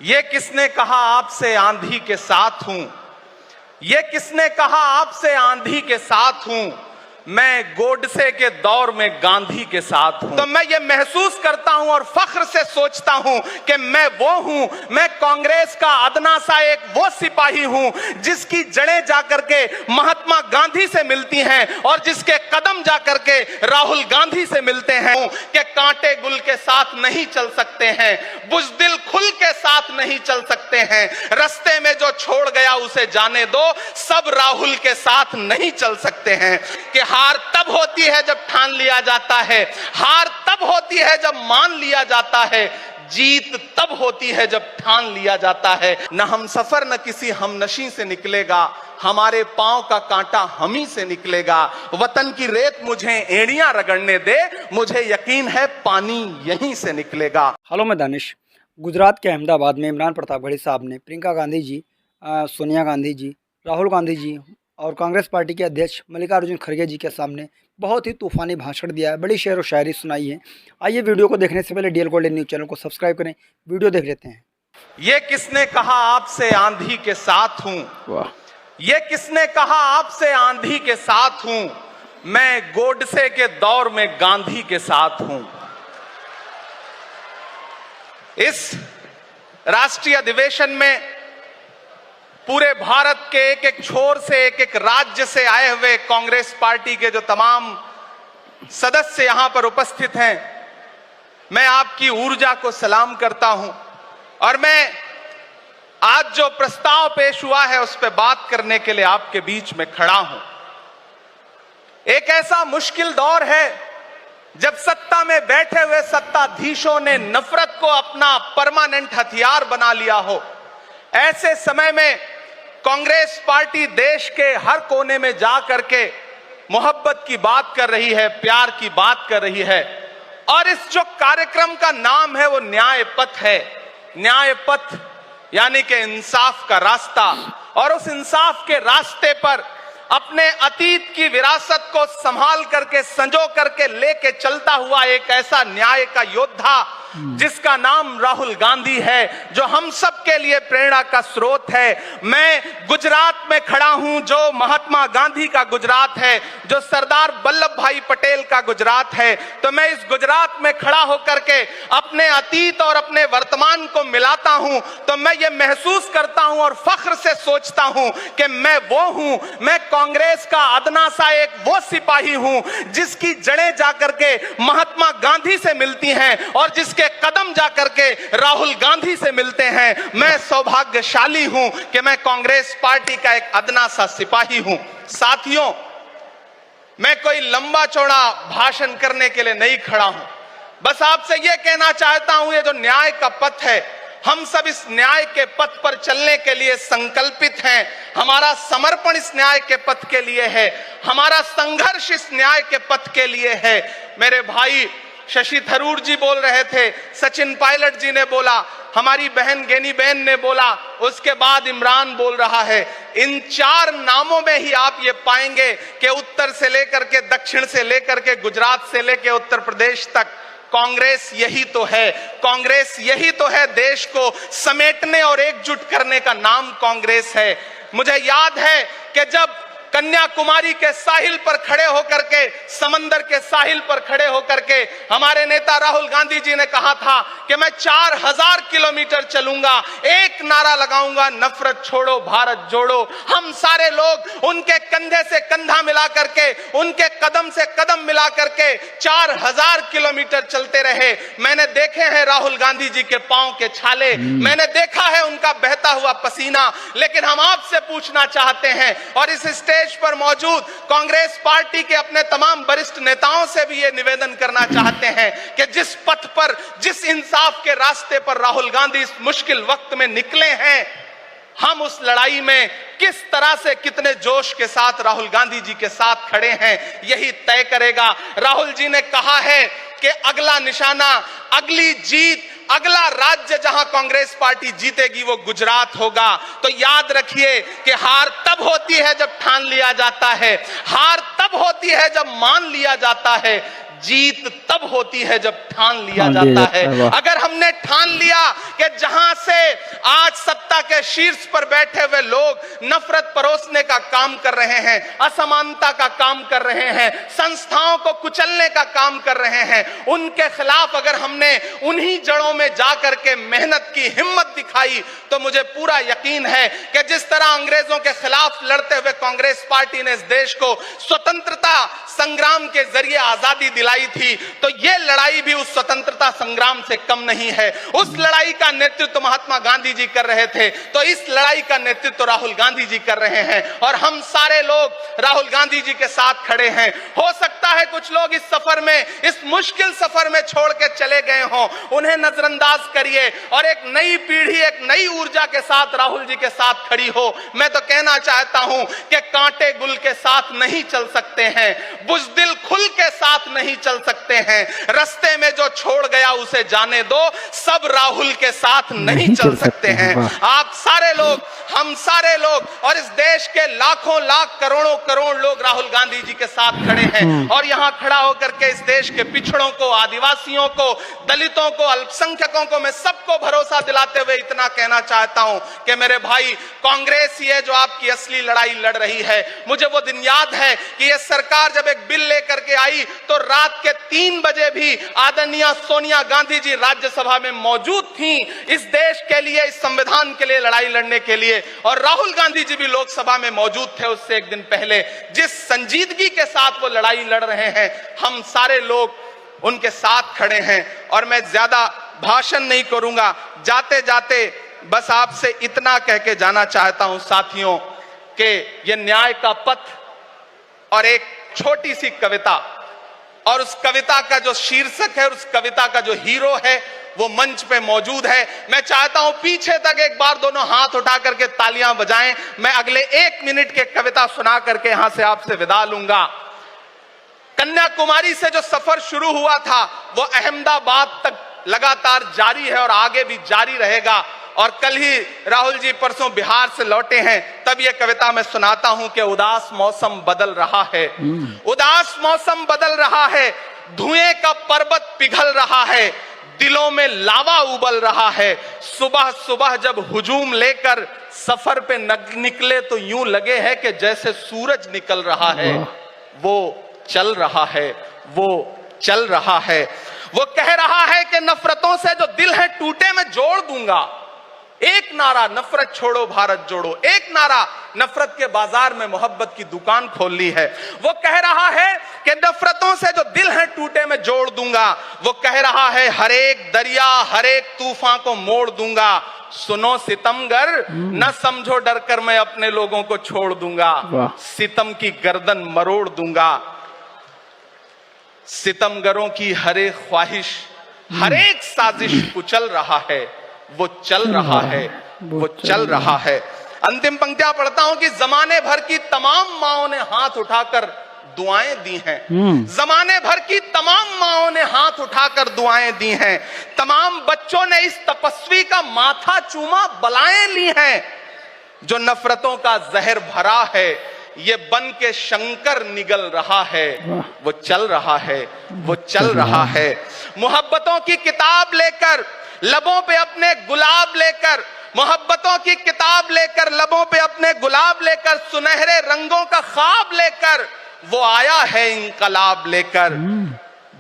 ये किसने कहा आपसे आंधी के साथ हूं? ये किसने कहा आपसे आंधी के साथ हूं? मैं गोडसे के दौर में गांधी के साथ हूं। तो मैं ये महसूस करता हूं और फख्र से सोचता हूं कि मैं वो हूं, मैं कांग्रेस का अदना सा एक वो सिपाही हूं जिसकी जड़ें जाकर के महात्मा गांधी से मिलती हैं और जिसके कदम जाकर के राहुल गांधी से मिलते हैं। कि कांटे गुल के साथ नहीं चल सकते हैं, बुज़दिल खुल के साथ नहीं चल सकते हैं, रास्ते में जो छोड़ गया उसे जाने दो, सब राहुल के साथ नहीं चल सकते हैं। कि हार तब होती है जब ठान लिया जाता है, हार तब होती है जब मान लिया जाता है, जीत तब होती है जब ठान लिया जाता है। न हम सफर न किसी हमनशी से निकलेगा, हमारे पांव का कांटा हम ही से निकलेगा। वतन की रेत मुझे एड़ियां रगड़ने दे, मुझे यकीन है पानी यहीं से निकलेगा। हेलो, मैं दानिश। गुजरात के अहमदाबाद में इमरान प्रतापगढ़ी साहब ने प्रियंका गांधी जी, सोनिया गांधी जी, राहुल गांधी जी और कांग्रेस पार्टी के अध्यक्ष मल्लिकार्जुन खड़गे जी के सामने बहुत ही तूफानी भाषण दिया है, बड़ी शेर व शायरी सुनाई है। आइए वीडियो को देखने से पहले डीएल गोल्डन न्यूज़ चैनल को सब्सक्राइब करें, वीडियो देख लेते हैं। ये किसने कहा आपसे आंधी के साथ हूं? वाह। ये किसने कहा आपसे आंधी के साथ हूं? मैं गोडसे के दौर में गांधी के साथ हूं। इस राष्ट्रीय अधिवेशन में पूरे भारत के एक एक छोर से, एक एक राज्य से आए हुए कांग्रेस पार्टी के जो तमाम सदस्य यहां पर उपस्थित हैं, मैं आपकी ऊर्जा को सलाम करता हूं और मैं आज जो प्रस्ताव पेश हुआ है उस पर बात करने के लिए आपके बीच में खड़ा हूं। एक ऐसा मुश्किल दौर है जब सत्ता में बैठे हुए सत्ताधीशों ने नफरत को अपना परमानेंट हथियार बना लिया हो। ऐसे समय में कांग्रेस पार्टी देश के हर कोने में जा करके मोहब्बत की बात कर रही है, प्यार की बात कर रही है। और इस जो कार्यक्रम का नाम है वो न्याय पथ है। न्याय पथ यानी कि इंसाफ का रास्ता। और उस इंसाफ के रास्ते पर अपने अतीत की विरासत को संभाल करके, संजो करके लेके चलता हुआ एक ऐसा न्याय का योद्धा जिसका नाम राहुल गांधी है, जो हम सब के लिए प्रेरणा का स्रोत है। मैं गुजरात में खड़ा हूं, जो महात्मा गांधी का गुजरात है, जो सरदार वल्लभ भाई पटेल का गुजरात है। तो मैं इस गुजरात में खड़ा होकर के अपने अतीत और अपने वर्तमान को मिलाता हूं, तो मैं ये महसूस करता हूं और फख्र से सोचता हूं कि मैं वो हूं, मैं कांग्रेस का अदना सा एक वो सिपाही हूं जिसकी जड़ें जाकर के महात्मा गांधी से मिलती हैं और जिसके कदम जाकर के राहुल गांधी से मिलते हैं। मैं सौभाग्यशाली हूं कि मैं कांग्रेस पार्टी का एक अदना सा सिपाही हूं। साथियों, मैं कोई लंबा चौड़ा भाषण करने के लिए नहीं खड़ा हूं, बस आपसे यह कहना चाहता हूं, ये जो न्याय का पथ है, हम सब इस न्याय के पथ पर चलने के लिए संकल्पित हैं। हमारा समर्पण इस न्याय के पथ के लिए है, हमारा संघर्ष इस न्याय के पथ के लिए है। मेरे भाई शशि थरूर जी बोल रहे थे, सचिन पायलट जी ने बोला, हमारी बहन गेनी बहन ने बोला, उसके बाद इमरान बोल रहा है। इन चार नामों में ही आप ये पाएंगे कि उत्तर से लेकर के, दक्षिण से लेकर के, गुजरात से लेकर उत्तर प्रदेश तक कांग्रेस यही तो है। कांग्रेस यही तो है, देश को समेटने और एकजुट करने का नाम कांग्रेस है। मुझे याद है कि जब कन्याकुमारी के साहिल पर खड़े होकर के, समंदर के साहिल पर खड़े होकर के हमारे नेता राहुल गांधी जी ने कहा था कि मैं 4000 किलोमीटर चलूंगा, एक नारा लगाऊंगा, नफरत छोड़ो भारत जोड़ो। हम सारे लोग उनके कंधे से कंधा मिला करके, उनके कदम से कदम मिला करके 4000 किलोमीटर चलते रहे। मैंने देखे हैं राहुल गांधी जी के पांव के छाले, मैंने देखा है उनका बहता हुआ पसीना। लेकिन हम आपसे पूछना चाहते हैं और इस स्टेज पर मौजूद कांग्रेस पार्टी के अपने तमाम वरिष्ठ नेताओं से भी ये निवेदन करना चाहते हैं कि जिस पथ पर, जिस इंसाफ के रास्ते पर राहुल गांधी इस मुश्किल वक्त में निकले हैं, हम उस लड़ाई में किस तरह से, कितने जोश के साथ राहुल गांधी जी के साथ खड़े हैं, यही तय करेगा। राहुल जी ने कहा है कि अगला निशाना, अगली जीत, अगला राज्य जहां कांग्रेस पार्टी जीतेगी वो गुजरात होगा। तो याद रखिए कि हार तब होती है जब ठान लिया जाता है, हार तब होती है जब मान लिया जाता है, जीत तब होती है जब ठान लिया जाता है। अगर हमने ठान लिया कि जहां से शीर्ष पर बैठे हुए लोग नफरत परोसने का काम कर रहे हैं, असमानता का काम कर रहे हैं, संस्थाओं को कुचलने का काम कर रहे हैं, उनके खिलाफ अगर हमने उन्हीं जड़ों में जाकर के मेहनत की, हिम्मत दिखाई, तो मुझे पूरा यकीन है कि जिस तरह अंग्रेजों के खिलाफ लड़ते हुए कांग्रेस पार्टी ने इस देश को स्वतंत्रता संग्राम के जरिए आजादी दिलाई थी, तो यह लड़ाई भी उस स्वतंत्रता संग्राम से कम नहीं है। उस लड़ाई का नेतृत्व महात्मा गांधी जी कर रहे थे, तो इस लड़ाई का नेतृत्व राहुल गांधी जी कर रहे हैं, और हम सारे लोग राहुल गांधी जी के साथ खड़े हैं। हो सकता है कुछ लोग इस सफर में, इस मुश्किल सफर में छोड़ के चले गए हों, उन्हें नजरअंदाज करिए और एक नई पीढ़ी, एक नई ऊर्जा के साथ राहुल जी के साथ खड़ी हो। मैं तो कहना चाहता हूं कि कांटे गुल के साथ नहीं चल सकते हैं, बुज़दिल खुल के साथ नहीं चल सकते हैं, रस्ते में जो छोड़ गया उसे जाने दो, सब राहुल के साथ नहीं चल सकते हैं। आप सारे लोग, हम सारे लोग और इस देश के लाखों लाख करोड़ों करोड़ लोग राहुल गांधी जी के साथ खड़े हैं, और यहां खड़ा होकर के इस देश के पिछड़ों को, आदिवासियों को, दलितों को, अल्पसंख्यकों को मैं सबको भरोसा दिलाते हुए इतना कहना चाहता हूं कि मेरे भाई, कांग्रेस ही है जो आपकी असली लड़ाई लड़ रही है। मुझे वो दिन याद है कि यह सरकार जब एक बिल लेकर के आई तो रात के 3 बजे भी आदरणीय सोनिया गांधी जी राज्यसभा में मौजूद थी इस देश के लिए, इस संविधान के लिए लड़ाई लड़ने के लिए, और राहुल गांधी जी भी लोकसभा में मौजूद थे उससे एक दिन पहले। जिस संजीदगी के साथ वो लड़ाई लड़ रहे हैं, हम सारे लोग उनके साथ खड़े हैं। और मैं ज्यादा भाषण नहीं करूंगा, जाते जाते बस आपसे इतना कह के जाना चाहता हूं साथियों कि यह न्याय का पथ और एक छोटी सी कविता, और उस कविता का जो शीर्षक है, उस कविता का जो हीरो है, वो मंच पे मौजूद है। मैं चाहता हूं पीछे तक एक बार दोनों हाथ उठा करके तालियां बजाएं। मैं अगले 1 मिनट के कविता सुना करके यहां से आपसे विदा लूंगा। कन्याकुमारी से जो सफर शुरू हुआ था वो अहमदाबाद तक लगातार जारी है और आगे भी जारी रहेगा। और कल ही राहुल जी परसों बिहार से लौटे हैं, तब ये कविता मैं सुनाता हूं कि उदास मौसम बदल रहा है, उदास मौसम बदल रहा है, धुएं का पर्वत पिघल रहा है, दिलों में लावा उबल रहा है। सुबह सुबह जब हुजूम लेकर सफर पे निकले तो यूं लगे है कि जैसे सूरज निकल रहा है। वो चल रहा है, वो चल रहा है। वो कह रहा है कि नफरतों से जो दिल है टूटे मैं जोड़ दूंगा। एक नारा नफरत छोड़ो भारत जोड़ो, एक नारा नफरत के बाजार में मोहब्बत की दुकान खोल ली है। वो कह रहा है कि नफरतों से जो दिल है टूटे मैं जोड़ दूंगा। वो कह रहा है हर एक दरिया, हर एक तूफान को मोड़ दूंगा। सुनो सितमगर, न समझो डर कर मैं अपने लोगों को छोड़ दूंगा। सितम की गर्दन मरोड़ दूंगा। सितमगरों की हर एक ख्वाहिश, हर एक साजिश कुचल रहा है। वो चल रहा है, वो चल रहा है। अंतिम पंक्तियां पढ़ता हूं कि जमाने भर की तमाम माओं ने हाथ उठाकर दुआएं दी हैं। जमाने भर की तमाम माओं ने हाथ उठाकर दुआएं दी हैं। तमाम बच्चों ने इस तपस्वी का माथा चूमा, बलाएं ली हैं। जो नफरतों का जहर भरा है, ये बन के शंकर निगल रहा है। वो चल रहा है, वो चल रहा है। मोहब्बतों की किताब लेकर, लबों पे अपने गुलाब लेकर, मोहब्बतों की किताब लेकर, लबों पे अपने गुलाब लेकर, सुनहरे रंगों का ख्वाब लेकर वो आया है इंकलाब लेकर।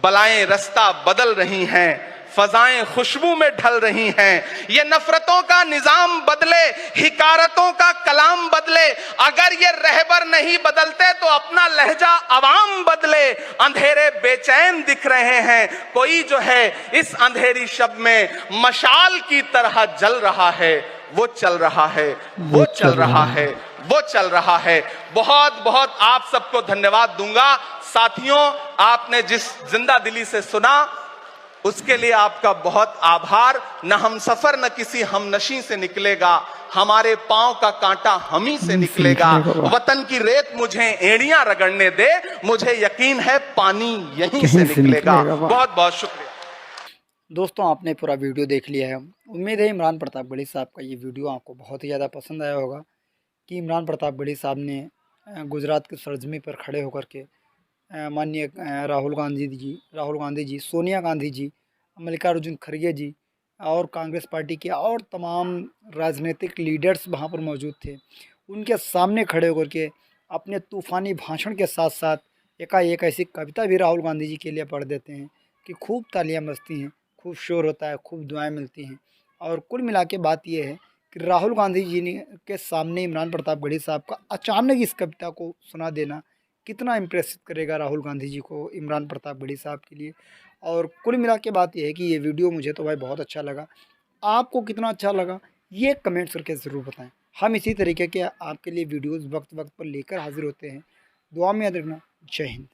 बलाएं रास्ता बदल रही हैं, फजाएं खुशबू में ढल रही हैं। ये नफरतों का निजाम बदले, हिकारतों का कलाम बदले। अगर ये रहबर नहीं बदलते तो अपना लहजा अवाम बदले। अंधेरे बेचैन दिख रहे हैं, कोई जो है इस अंधेरी शब में मशाल की तरह जल रहा है। वो चल रहा है, वो चल रहा है, वो चल रहा है। बहुत बहुत आप सबको धन्यवाद दूंगा। साथियों, आपने जिस जिंदा दिली से सुना उसके लिए आपका बहुत आभार। न हम सफर न किसी हमनशी से निकलेगा, हमारे पांव का कांटा हम ही से निकलेगा। वतन की रेत मुझे एड़ियां रगड़ने दे, मुझे यकीन है पानी यहीं से निकलेगा। बहुत बहुत शुक्रिया। दोस्तों, आपने पूरा वीडियो देख लिया है। उम्मीद है इमरान प्रतापगढ़ी साहब का ये वीडियो आपको बहुत ही ज़्यादा पसंद आया होगा कि इमरान प्रतापगढ़ी साहब ने गुजरात की सरजमी पर खड़े होकर के माननीय राहुल गांधी जी, सोनिया गांधी जी, मल्लिकार्जुन खड़गे जी और कांग्रेस पार्टी के और तमाम राजनीतिक लीडर्स वहाँ पर मौजूद थे। उनके सामने खड़े होकर के अपने तूफ़ानी भाषण के साथ साथ एकाएक ऐसी कविता भी राहुल गांधी जी के लिए पढ़ देते हैं कि खूब तालियां बजती हैं, खूब शोर होता है, खूब दुआएं मिलती हैं। और कुल मिला के बात यह है कि राहुल गांधी जी ने के सामने इमरान प्रतापगढ़ी साहब का अचानक इस कविता को सुना देना कितना इम्प्रेसिव करेगा राहुल गांधी जी को, इमरान प्रतापगढ़ी साहब के लिए। और कुल मिला के बात यह है कि ये वीडियो मुझे तो भाई बहुत अच्छा लगा। आपको कितना अच्छा लगा ये कमेंट्स करके ज़रूर बताएं। हम इसी तरीके के आपके लिए वीडियोस वक्त वक्त पर लेकर हाजिर होते हैं। दुआ में याद रखना। जय हिंद।